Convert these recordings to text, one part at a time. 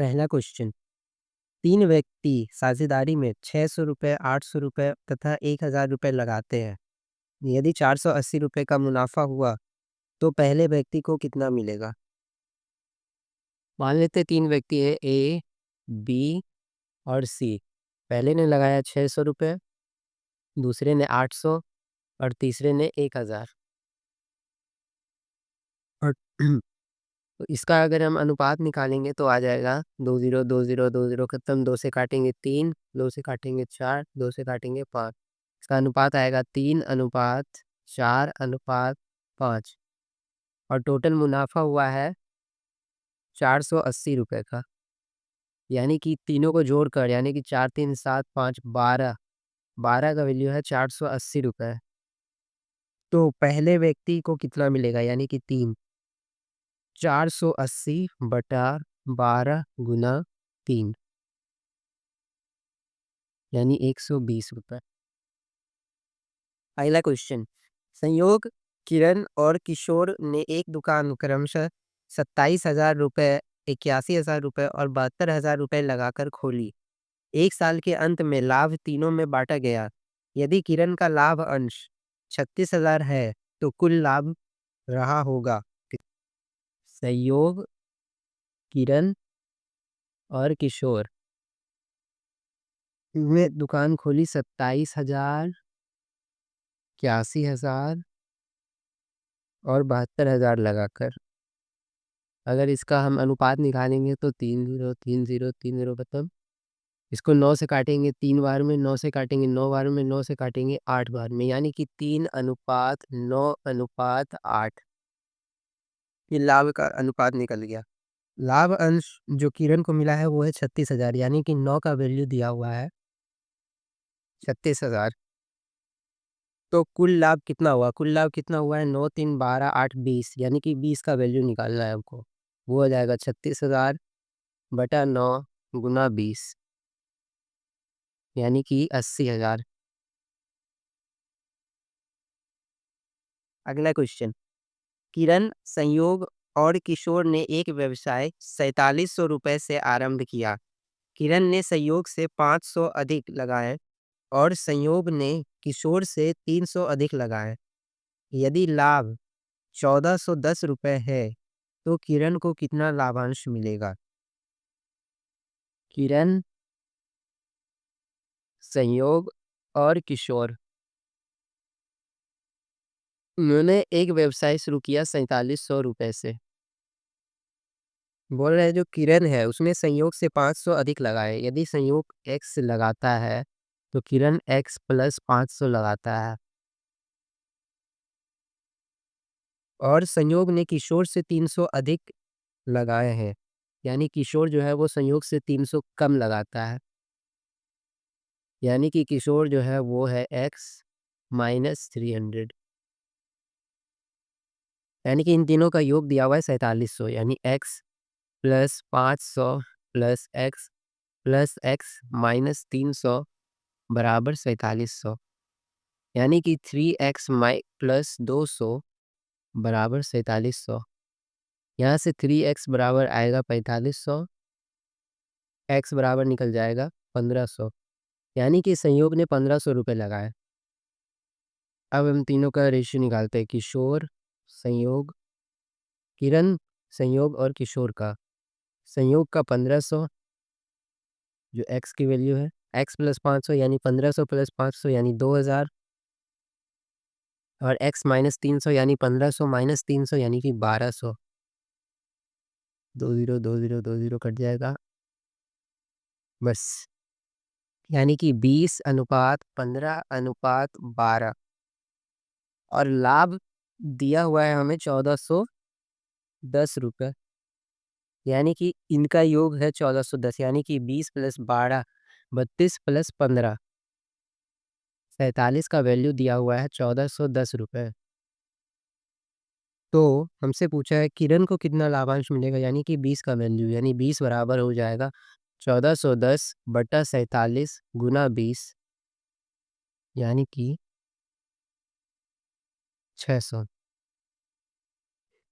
पहला क्वेश्चन। 3 व्यक्ति साझेदारी में 600 रुपए, 800 रुपए तथा 1000 रुपए लगाते हैं। यदि 480 रुपए का मुनाफा हुआ, तो पहले व्यक्ति को कितना मिलेगा? मान लेते हैं 3 व्यक्ति हैं ए, बी और सी। पहले ने लगाया 600 रुपए, दूसरे ने 800 और तीसरे ने 1000। और तो इसका अगर हम अनुपात निकालेंगे तो आ जाएगा 2 0 2 0 2 0 खत्म, 2 से काटेंगे 3, 2 से काटेंगे 4, 2 से काटेंगे 5। इसका अनुपात आएगा 3:4:5 और टोटल मुनाफा हुआ है 480 रुपए का। यानी कि तीनों को जोड़कर यानी कि 4 3 7 5 12, 12 का वैल्यू है 480 रुपए। तो पहले व्यक्ति को कितना मिलेगा यानी कि 3, 480 बटा 12 गुना 3 यानी 120 रुपए। अगला क्वेश्चन। संयोग किरण और किशोर ने एक दुकान क्रमशः 27,000 रुपए, 81,000 रुपए और 72,000 रुपए लगाकर खोली। एक साल के अंत में लाभ तीनों में बांटा गया। यदि किरण का लाभ अंश 36,000 है, तो कुल लाभ रहा होगा। संयोग किरण और किशोर ने दुकान खोली 27,000, 81,000 और 72,000 लगाकर। अगर इसका हम अनुपात निकालेंगे तो 3 0 3 0 3 0 खत्म। इसको 9 से काटेंगे 3 बार में, 9 से काटेंगे 9 बार में, 9 से काटेंगे 8 बार में, यानी कि 3:9:8। ये लाभ का अनुपात निकल गया। लाभ अंश जो किरण को मिला है वो है 36,000, यानी कि 9 का वैल्यू दिया हुआ है 36,000। तो कुल लाभ कितना हुआ? कुल लाभ कितना हुआ है? 9 3 12 8 20, यानी कि 20 का वैल्यू निकालना है हमको। वो हो जाएगा 36,000 बटा 9 गुना 20, यानी कि 80,000। अगला क्वेश्चन। किरण, संयोग और किशोर ने एक व्यवसाय 4700 रुपए से आरंभ किया। किरण ने संयोग से 500 अधिक लगाए और संयोग ने किशोर से 300 अधिक लगाए। यदि लाभ 1410 रुपए है, तो किरण को कितना लाभांश मिलेगा? किरण, संयोग और किशोर, उन्होंने एक व्यवसाय शुरू किया 4700 रुपए से। बोल रहे हैं जो किरण है उसने संयोग से 500 अधिक लगाए। यदि संयोग x लगाता है, तो किरण x प्लस 500 लगाता है। और संयोग ने किशोर से 300 अधिक लगाए हैं, यानी किशोर जो है वो संयोग से 300 कम लगाता है। यानी कि किशोर जो है वो है x माइनस 300। यानी कि इन तीनों का योग दिया हुआ है 4700, यानी x plus 500 plus x minus 300 बराबर 4700। यानी कि 3x माइ प्लस 200 बराबर 4700। यहाँ से 3x बराबर आएगा 4500, x बराबर निकल जाएगा 1500। यानी कि संयोग ने 1500 रुपये लगाए। अब हम तीनों का रेशियो निकालते हैं। किशोर, संयोग, किरण, संयोग और किशोर का। संयोग का 1500 जो x की वैल्यू है, x प्लस 500 यानी 1500 प्लस 500 यानी 2000 और x माइनस 300 यानी 1500 माइनस 300 यानी कि 1200। 2 0 2 0 2 0 कट जाएगा बस। यानी कि 20:15:12 और लाभ दिया हुआ है हमें 1410 रुपये। यानी कि इनका योग है 1410, यानी कि 20 प्लस 12 32 प्लस 15 47 का वैल्यू दिया हुआ है 1410 रुपये। तो हमसे पूछा है किरण को कितना लाभांश मिलेगा, यानी कि 20 का वैल्यू, यानी 20 बराबर हो जाएगा 1410 बटा 47 गुना 20, यानी कि 600।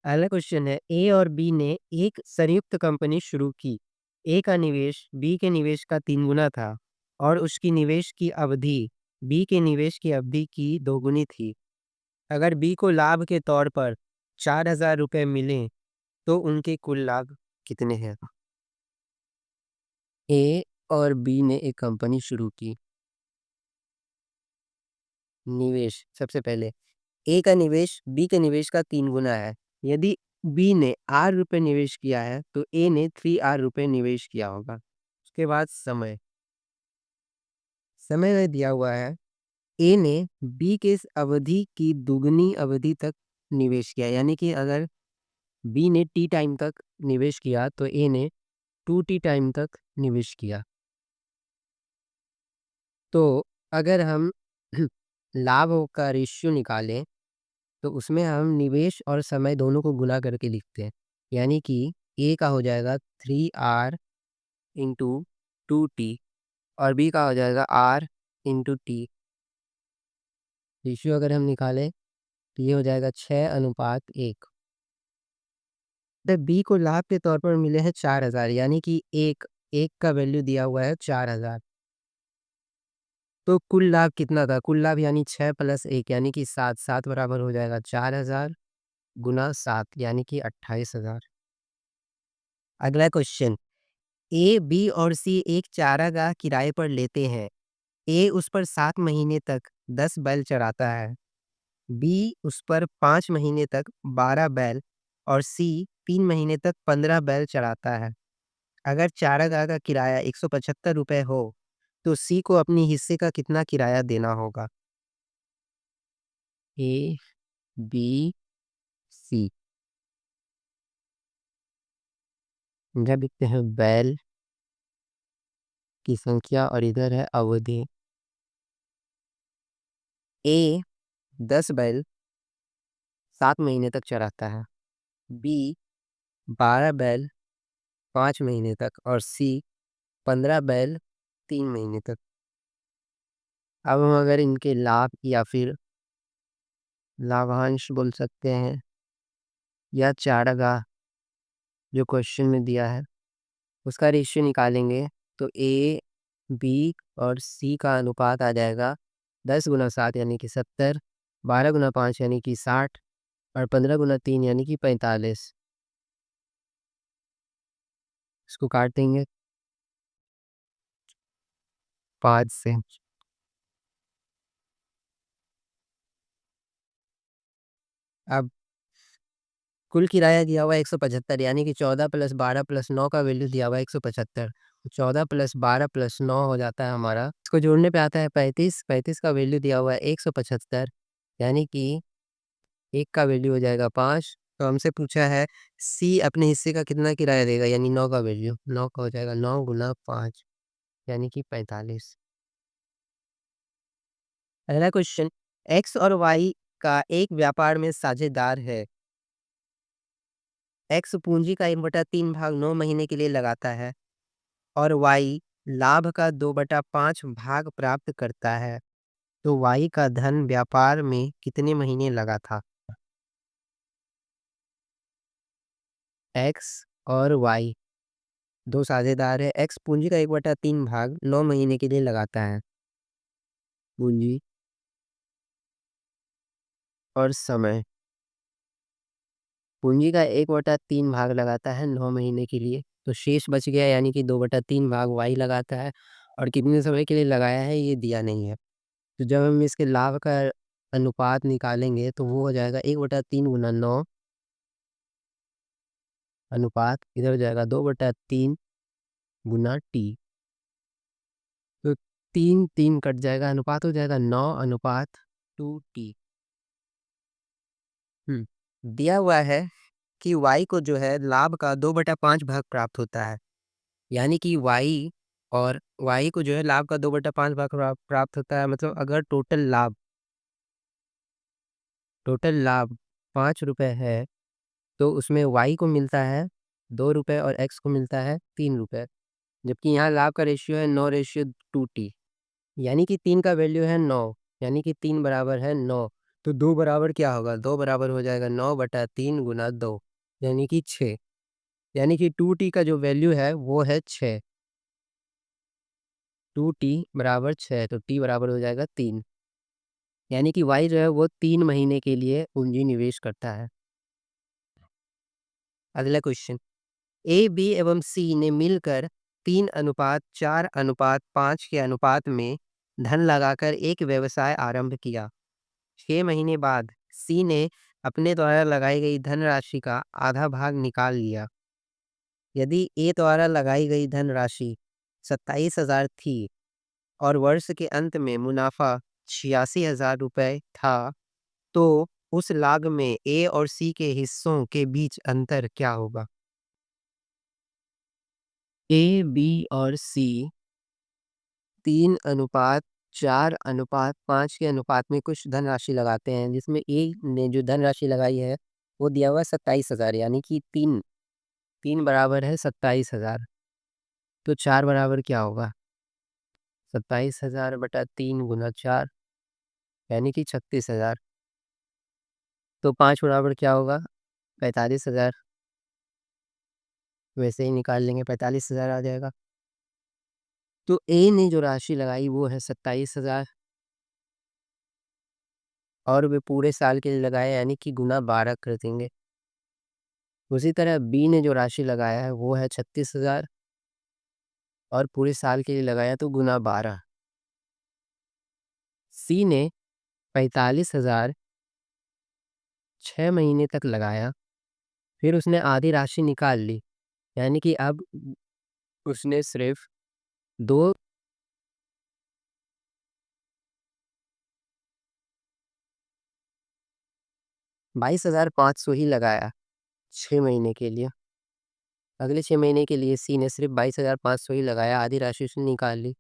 अगला क्वेश्चन है। ए और बी ने एक संयुक्त कंपनी शुरू की। ए का निवेश बी के निवेश का 3 गुना था और उसकी निवेश की अवधि बी के निवेश की अवधि की दोगुनी थी। अगर बी को लाभ के तौर पर 4,000 रुपए मिले तो उनके कुल लाभ कितने हैं? ए और बी ने एक कंपनी शुरू की। निवेश सबसे पहले ए का निवेश बी के निवेश का 3 गुना है। यदि बी ने आर रुपए निवेश किया है तो ए ने 3 आर रुपए निवेश किया होगा। उसके बाद समय समय में दिया हुआ है ए ने बी के इस अवधि की दुगनी अवधि तक निवेश किया, यानी कि अगर बी ने टी टाइम तक निवेश किया तो ए ने 2 टी टाइम तक निवेश किया। तो अगर हम लाभ का रेशियो निकालें तो उसमें हम निवेश और समय दोनों को गुना करके लिखते हैं, यानी कि ए का हो जाएगा 3 आर इंटू 2 टी और बी का हो जाएगा आर इंटू टी। रेशियो अगर हम निकालें तो ये हो जाएगा 6:1। तो बी को लाभ के तौर पर मिले हैं 4,000, यानी कि एक का वैल्यू दिया हुआ है 4,000। तो कुल लाभ कितना था? कुल लाभ यानी 6 प्लस 1 यानी कि 7, 7 बराबर हो जाएगा 4,000 गुना 7 यानी कि 28,000। अगला क्वेश्चन, ए, बी और सी एक चारागाह किराए पर लेते हैं। ए उस पर 7 महीने तक 10 बैल चराता है। बी उस पर 5 महीने तक 12 बैल और सी 3 महीने तक 15 बैल चराता है। अगर चारागाह का किराया 175 रुपए हो, तो सी को अपनी हिस्से का कितना किराया देना होगा? ए, बी, सी। जब लिखते हैं बैल की संख्या और इधर है अवधि। ए 10 बैल 7 महीने तक चराता है। बी 12 बैल 5 महीने तक और सी 15 बैल 3 महीने तक। अब हम अगर इनके लाभ या फिर लाभांश बोल सकते हैं या चारागाह जो क्वेश्चन में दिया है उसका रेशियो निकालेंगे तो ए, बी और सी का अनुपात आ जाएगा 10 गुना 7 यानी कि 70, 12 गुना 5 यानी कि 60 और 15 गुना 3 यानी कि 45। इसको काट देंगे 5 से। अब कुल किराया दिया हुआ है 175, यानी कि 14 प्लस 12 प्लस 9 का वैल्यू दिया हुआ है 175। 14 प्लस 12 प्लस 9 हो जाता है हमारा, इसको जोड़ने पे आता है 35। 35 का वैल्यू दिया हुआ है 175, यानी कि एक का वैल्यू हो जाएगा 5। तो हमसे पूछा है सी अपने हिस्से का कितना किराया देगा, यानी 9 का वैल्यू। 9 का हो जाएगा 9 गुना 5 यानी कि 45। अगला क्वेश्चन, एक्स और वाई का एक व्यापार में साझेदार है। एक्स पूंजी का 1/3 भाग 9 महीने के लिए लगाता है और वाई लाभ का 2/5 भाग प्राप्त करता है। तो वाई का धन व्यापार में कितने महीने लगा था? एक्स और वाई दो साझेदार है। एक्स पूंजी का 1/3 भाग 9 महीने के लिए लगाता है। पूंजी और समय। पूंजी का 1/3 भाग लगाता है 9 महीने के लिए, तो शेष बच गया, यानी कि 2/3 भाग वाई लगाता है और कितने समय के लिए लगाया है ये दिया नहीं है। तो जब हम इसके लाभ का अनुपात निकालेंगे तो वो हो जाएगा 1/3 गुना 9 अनुपात इधर हो जाएगा 2/3 गुना टी। तो 3 कट जाएगा, अनुपात हो जाएगा 9:2 टी। दिया हुआ है कि y को जो है लाभ का 2/5 भाग प्राप्त होता है, यानी कि y को जो है लाभ का 2/5 भाग प्राप्त होता है। मतलब अगर टोटल लाभ 5 रुपए है तो उसमें y को मिलता है 2 रुपए और x को मिलता है 3 रुपए। जबकि यहाँ लाभ का रेशियो है 9:2 टी, यानी कि 3 का वैल्यू है 9, यानी कि 3 बराबर है 9। तो 2 बराबर क्या होगा? 2 बराबर हो जाएगा 9/3 गुना 2 यानी कि 6। यानी कि 2t का जो वैल्यू है वो है 6। 2t बराबर 6, तो t बराबर हो जाएगा 3। यानी कि y जो है वो 3 महीने के लिए पूंजी निवेश करता है। अगला क्वेश्चन, ए, बी एवं सी ने मिलकर 3:4:5 के अनुपात में धन लगाकर एक व्यवसाय आरंभ किया। 6 महीने बाद सी ने अपने द्वारा लगाई गई धनराशि का आधा भाग निकाल लिया। यदि ए द्वारा लगाई गई धनराशि 27,000 थी और वर्ष के अंत में मुनाफा 86,000 रुपये था, तो उस लाभ में ए और सी के हिस्सों के बीच अंतर क्या होगा? ए, बी और सी 3:4:5 के अनुपात में कुछ धनराशि लगाते हैं, जिसमें ए ने जो धनराशि लगाई है वो दिया हुआ है 27,000, यानी कि 3 बराबर है 27,000। तो 4 बराबर क्या होगा? 27,000 बटा 3 गुना 4, यानी कि 36,000। तो 5 बराबर क्या होगा? 45,000। वैसे ही निकाल लेंगे, 45,000 आ जाएगा। तो ए ने जो राशि लगाई वो है 27,000 और वे पूरे साल के लिए लगाए, यानी कि गुना 12 कर देंगे। उसी तरह बी ने जो राशि लगाया है वो है 36,000 और पूरे साल के लिए लगाया तो गुना 12। सी ने 45,000 6 महीने तक लगाया, फिर उसने आधी राशि निकाल ली, यानी कि अब उसने सिर्फ दो 22,500 ही लगाया 6 महीने के लिए। अगले 6 महीने के लिए सी ने सिर्फ 22,500 ही लगाया, आधी राशि उसने निकाल ली।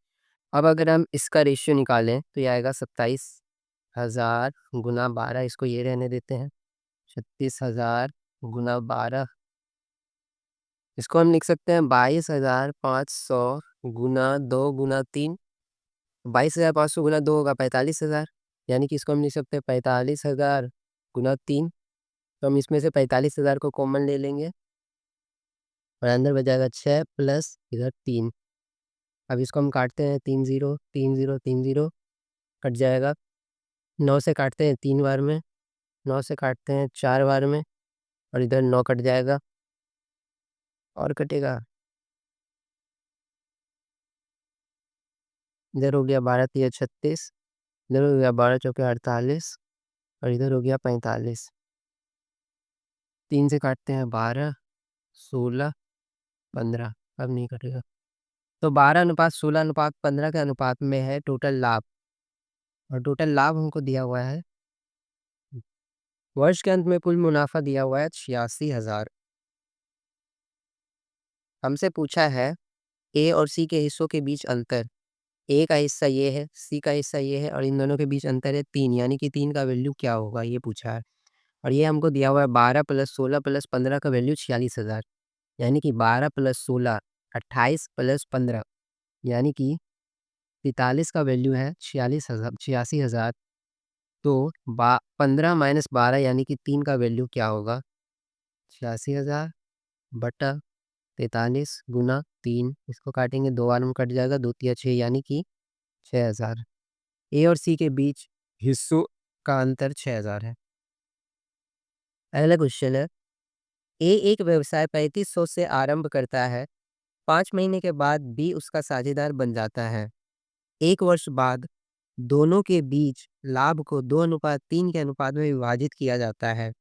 अब अगर हम इसका रेशियो निकालें तो ये आएगा 27,000 गुना 12, इसको ये रहने देते हैं। 36,000 गुना 12, इसको हम लिख सकते हैं 22,500 गुना 2 गुना 3। 22,500 गुना 2 होगा 45,000, यानी कि इसको हम लिख सकते हैं 45,000 गुना 3। तो हम इसमें से 45,000 को कॉमन ले लेंगे और अंदर बच जाएगा 6 प्लस इधर 3। अब इसको हम काटते हैं, 3 0 3 0 3 0 कट जाएगा। 9 से काटते हैं 3 बार में, 9 से काटते हैं 4 बार में और इधर 9 कट जाएगा और कटेगा। इधर हो गया 12 तिया 36, इधर हो गया 12 चौके 48 और इधर हो गया 45। 3 से काटते हैं 12, 16, 15, अब नहीं कटेगा। तो 12:16:15 के अनुपात में है टोटल लाभ, और टोटल लाभ हमको दिया हुआ है, वर्ष के अंत में कुल मुनाफा दिया हुआ है 86,000। हमसे पूछा है ए और सी के हिस्सों के बीच अंतर। ए का हिस्सा ये है, सी का हिस्सा ये है और इन दोनों के बीच अंतर है 3, यानी कि 3 का वैल्यू क्या होगा ये पूछा है। और ये हमको दिया हुआ है 12 प्लस 16 प्लस 15 का वैल्यू 46,000, यानी कि 12 प्लस 16 28 प्लस 15, यानी कि 43 का वैल्यू है 86,000। तो 15 माइनस 12 यानी कि 3 का वैल्यू क्या होगा? 86,000 बटा 43 गुना 3, इसको काटेंगे 2 बार में कट जाएगा, 2 तिया 6, यानी कि 6,000। ए और सी के बीच हिस्सों का अंतर 6,000 है। अगला क्वेश्चन है, ए एक व्यवसाय 3500 से आरंभ करता है, 5 महीने के बाद बी उसका साझेदार बन जाता है। 1 वर्ष बाद दोनों के बीच लाभ को 2:3 के अनुपात में विभाजित किया जाता है,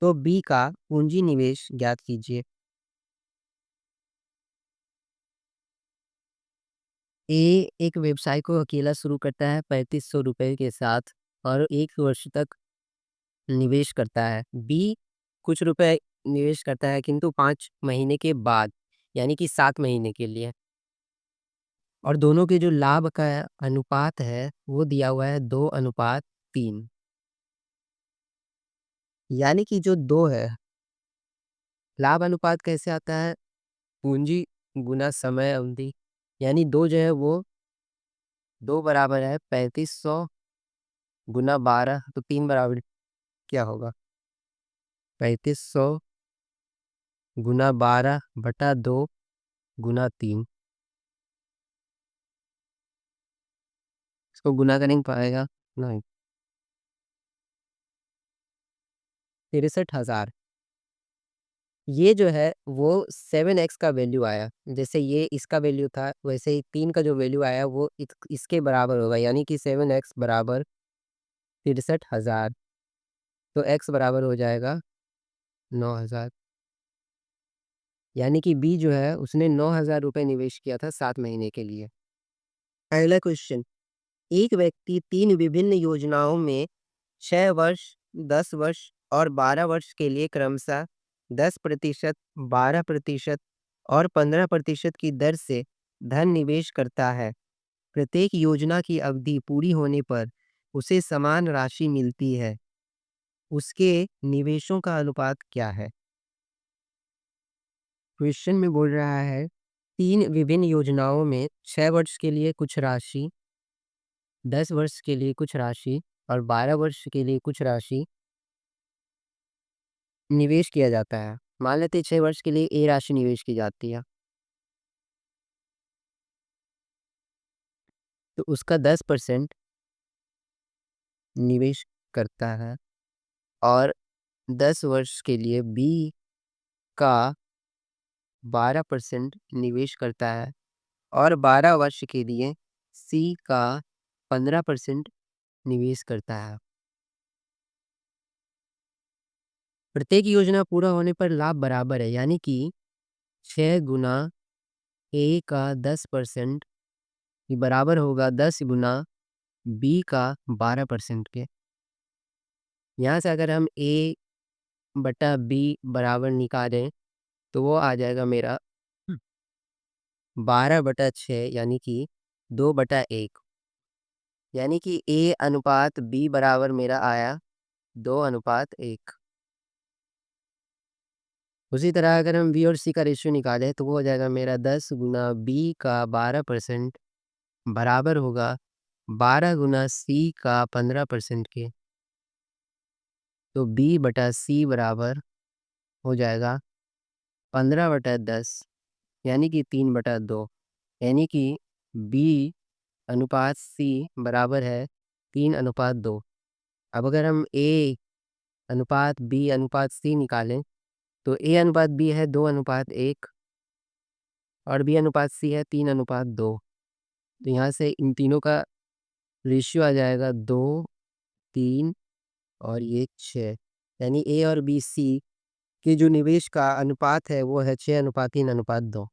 तो बी का पूंजी निवेश ज्ञात कीजिए। ए एक व्यवसाय को अकेला शुरू करता है 3500 रुपये के साथ और 1 वर्ष तक निवेश करता है। बी कुछ रुपए निवेश करता है किंतु 5 महीने के बाद, यानी कि 7 महीने के लिए, और दोनों के जो लाभ का अनुपात है वो दिया हुआ है 2:3। यानी कि जो 2 है, लाभ अनुपात कैसे आता है? पूंजी गुना समय अवधि, यानी 2 जो है वो 2 बराबर है 3500 गुना 12, तो 3 बराबर क्या होगा? 3500 गुना 12/2 गुना 3। इसको गुना करेंगे पाएगा नहीं 63,000। ये जो है वो 7x का वैल्यू आया। जैसे ये इसका वैल्यू था वैसे ही 3 का जो वैल्यू आया वो इसके बराबर होगा, यानी कि 7x बराबर 63,000। तो x बराबर हो जाएगा 9,000। यानी कि बी जो है उसने 9,000 रुपए निवेश किया था 7 महीने के लिए। अगला क्वेश्चन, एक व्यक्ति 3 विभिन्न योजनाओं में 6 वर्ष, 10 वर्ष और 12 वर्ष के लिए क्रमशः 10%, 12% और 15% की दर से धन निवेश करता है। प्रत्येक योजना की अवधि पूरी होने पर उसे समान राशि मिलती है। उसके निवेशों का अनुपात क्या है? क्वेश्चन में बोल रहा है 3 विभिन्न योजनाओं में 6 वर्ष के लिए कुछ राशि, 10 वर्ष के लिए कुछ राशि और 12 वर्ष के लिए कुछ राशि निवेश किया जाता है। मान लेते हैं 6 वर्ष के लिए ए राशि निवेश की जाती है। तो उसका 10% निवेश करता है और 10 वर्ष के लिए बी का 12% निवेश करता है और 12 वर्ष के लिए सी का 15% निवेश करता है। प्रत्येक योजना पूरा होने पर लाभ बराबर है, यानी कि 6 गुना ए का 10% ये बराबर होगा 10 गुना बी का 12% के। यहाँ से अगर हम ए बटा बी बराबर निकालें तो वो आ जाएगा मेरा 12/6 यानी कि 2/1। यानी कि ए अनुपात बी बराबर मेरा आया 2:1। उसी तरह अगर हम बी और सी का रेशियो निकालें तो वो हो जाएगा मेरा 10 गुना बी का 12% बराबर होगा 12 गुना सी का 15% के। तो बी बटा सी बराबर हो जाएगा 15/10 यानी कि 3/2। यानी कि बी अनुपात सी बराबर है 3:2। अब अगर हम ए अनुपात बी अनुपात सी निकालें तो ए अनुपात बी है 2:1 और बी अनुपात सी है 3:2। तो यहाँ से इन तीनों का रेशियो आ जाएगा 2, 3 और ये 6। यानी ए और बी सी के जो निवेश का अनुपात है वो है 6:3:2।